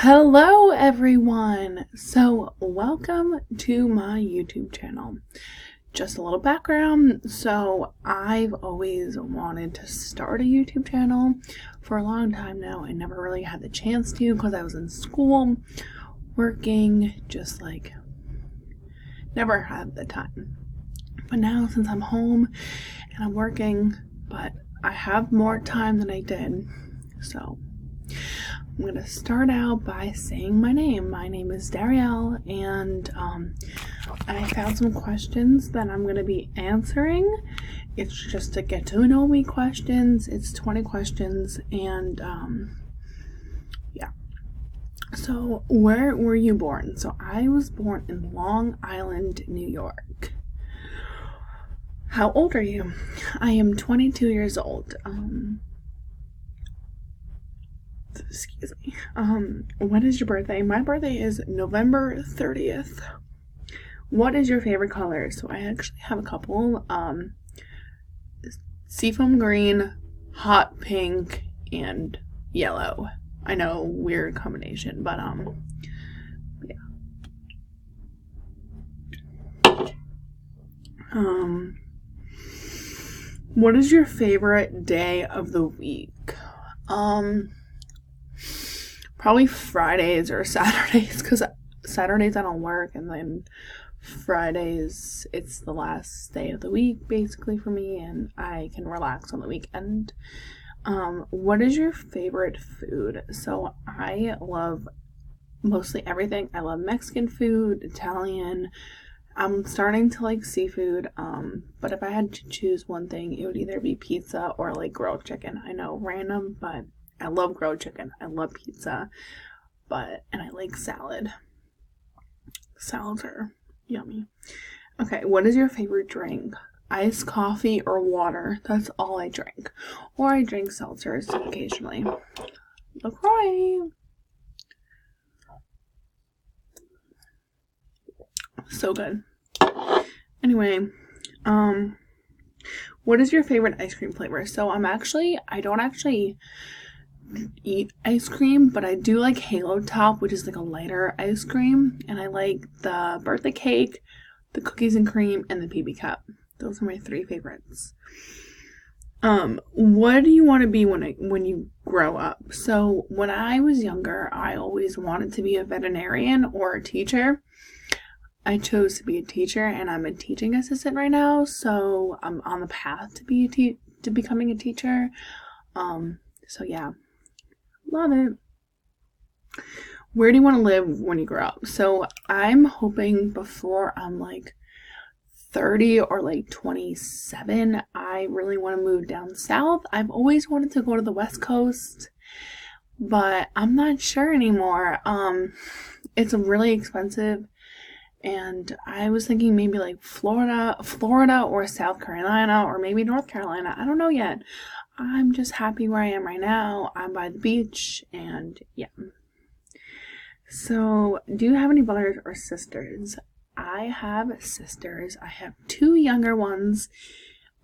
Hello everyone! So welcome to my YouTube channel. Just a little background. So I've always wanted to start a YouTube channel for a long time now. I never really had the chance to because I was in school, working, just like never had the time. But now since I'm home and I'm working, but I have more time than I did, so I'm going to start out by saying my name. My name is Darielle, and I found some questions that I'm going to be answering. It's just to get to know me questions. It's 20 questions, and yeah. So, where were you born? So, I was born in Long Island, New York. How old are you? I am 22 years old. Excuse me. When is your birthday? My birthday is November 30th. What is your favorite color? So I actually have a couple. Seafoam green, hot pink, and yellow. I know, weird combination, but yeah. What is your favorite day of the week? Probably Fridays or Saturdays, because Saturdays I don't work, and then Fridays it's the last day of the week basically for me, and I can relax on the weekend. What is your favorite food? So I love mostly everything. I love Mexican food, Italian. I'm starting to like seafood, but if I had to choose one thing, it would either be pizza or like grilled chicken. I know, random, but I love grilled chicken. I love pizza, and I like salad. Salads are yummy. Okay, what is your favorite drink? Iced coffee or water? That's all I drink. Or I drink seltzers occasionally. LaCroix! So good. Anyway, what is your favorite ice cream flavor? So I don't actually eat ice cream, but I do like Halo Top, which is like a lighter ice cream, and I like the birthday cake, the cookies and cream, and the PB cup. Those are my three favorites. What do you want to be when you grow up? So when I was younger, I always wanted to be a veterinarian or a teacher. I chose to be a teacher, and I'm a teaching assistant right now, so I'm on the path to becoming a teacher. So yeah. Love it. Where do you want to live when you grow up? So I'm hoping before I'm like 30 or like 27, I really want to move down south. I've always wanted to go to the West Coast, but I'm not sure anymore. It's really expensive, and I was thinking maybe like Florida or South Carolina or maybe North Carolina. I don't know yet. I'm just happy where I am right now. I'm by the beach, and yeah. So, do you have any brothers or sisters? I have sisters. I have two younger ones.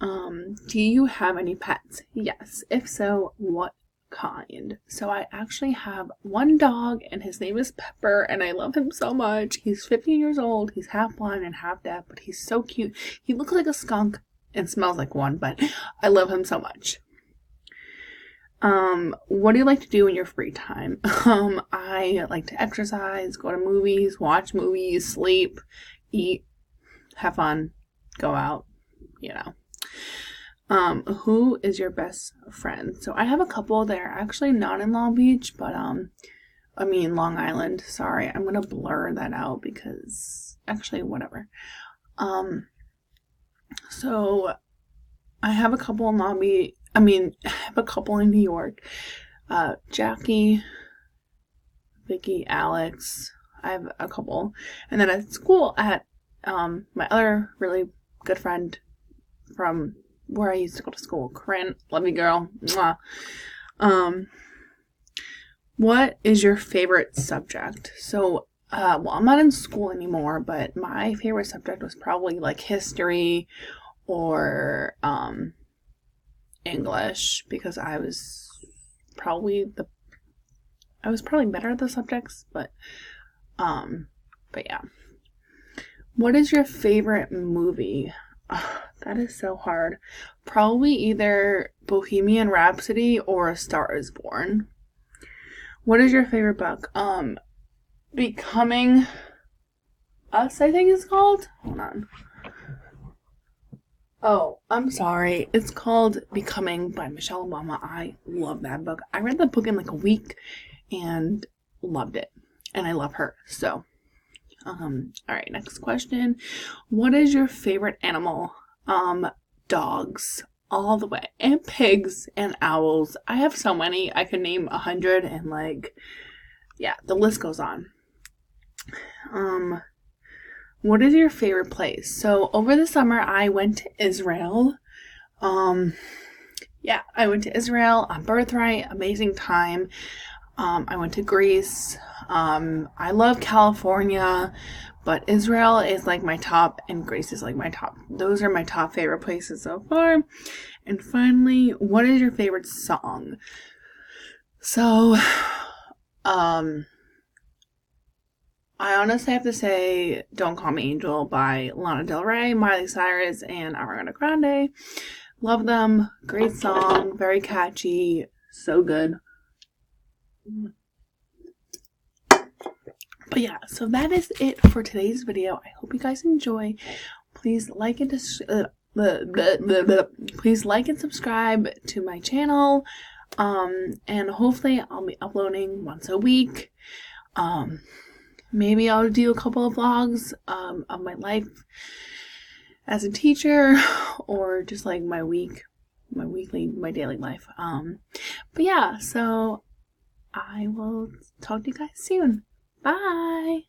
Do you have any pets? Yes. If so, what kind? So I actually have one dog, and his name is Pepper, and I love him so much. He's 15 years old. He's half blind and half deaf, but he's so cute. He looks like a skunk and smells like one, but I love him so much. What do you like to do in your free time? I like to exercise, go to movies, watch movies, sleep, eat, have fun, go out, you know. Who is your best friend? So I have a couple that are actually not in Long Beach, but Long Island. Sorry, I'm gonna blur that out because actually whatever. So I have a couple in Long Beach. I have a couple in New York. Jackie, Vicky, Alex. I have a couple. And then at school, my other really good friend from where I used to go to school, Corinne. Love you, girl. Mwah. What is your favorite subject? So, I'm not in school anymore, but my favorite subject was probably like history or, English, because I was probably I was probably better at the subjects, but yeah. What is your favorite movie? That is so hard. Probably either Bohemian Rhapsody or A Star Is Born. What is your favorite book? Becoming Us, I think it's called. Hold on. Oh, I'm sorry. It's called Becoming by Michelle Obama. I love that book. I read that book in like a week and loved it. And I love her. So, all right, next question. What is your favorite animal? Dogs. All the way. And pigs and owls. I have so many. I could name 100 and like, yeah, the list goes on. What is your favorite place? So over the summer, I went to Israel. Yeah, I went to Israel on Birthright. Amazing time. I went to Greece. I love California, but Israel is like my top and Greece is like my top. Those are my top favorite places so far. And finally, what is your favorite song? So, I honestly have to say Don't Call Me Angel by Lana Del Rey, Miley Cyrus, and Ariana Grande. Love them. Great song. Very catchy. So good. But yeah, so that is it for today's video. I hope you guys enjoy. Please like and please like and subscribe to my channel. And hopefully I'll be uploading once a week. Maybe I'll do a couple of vlogs of my life as a teacher, or just like my daily life. But yeah, so I will talk to you guys soon. Bye!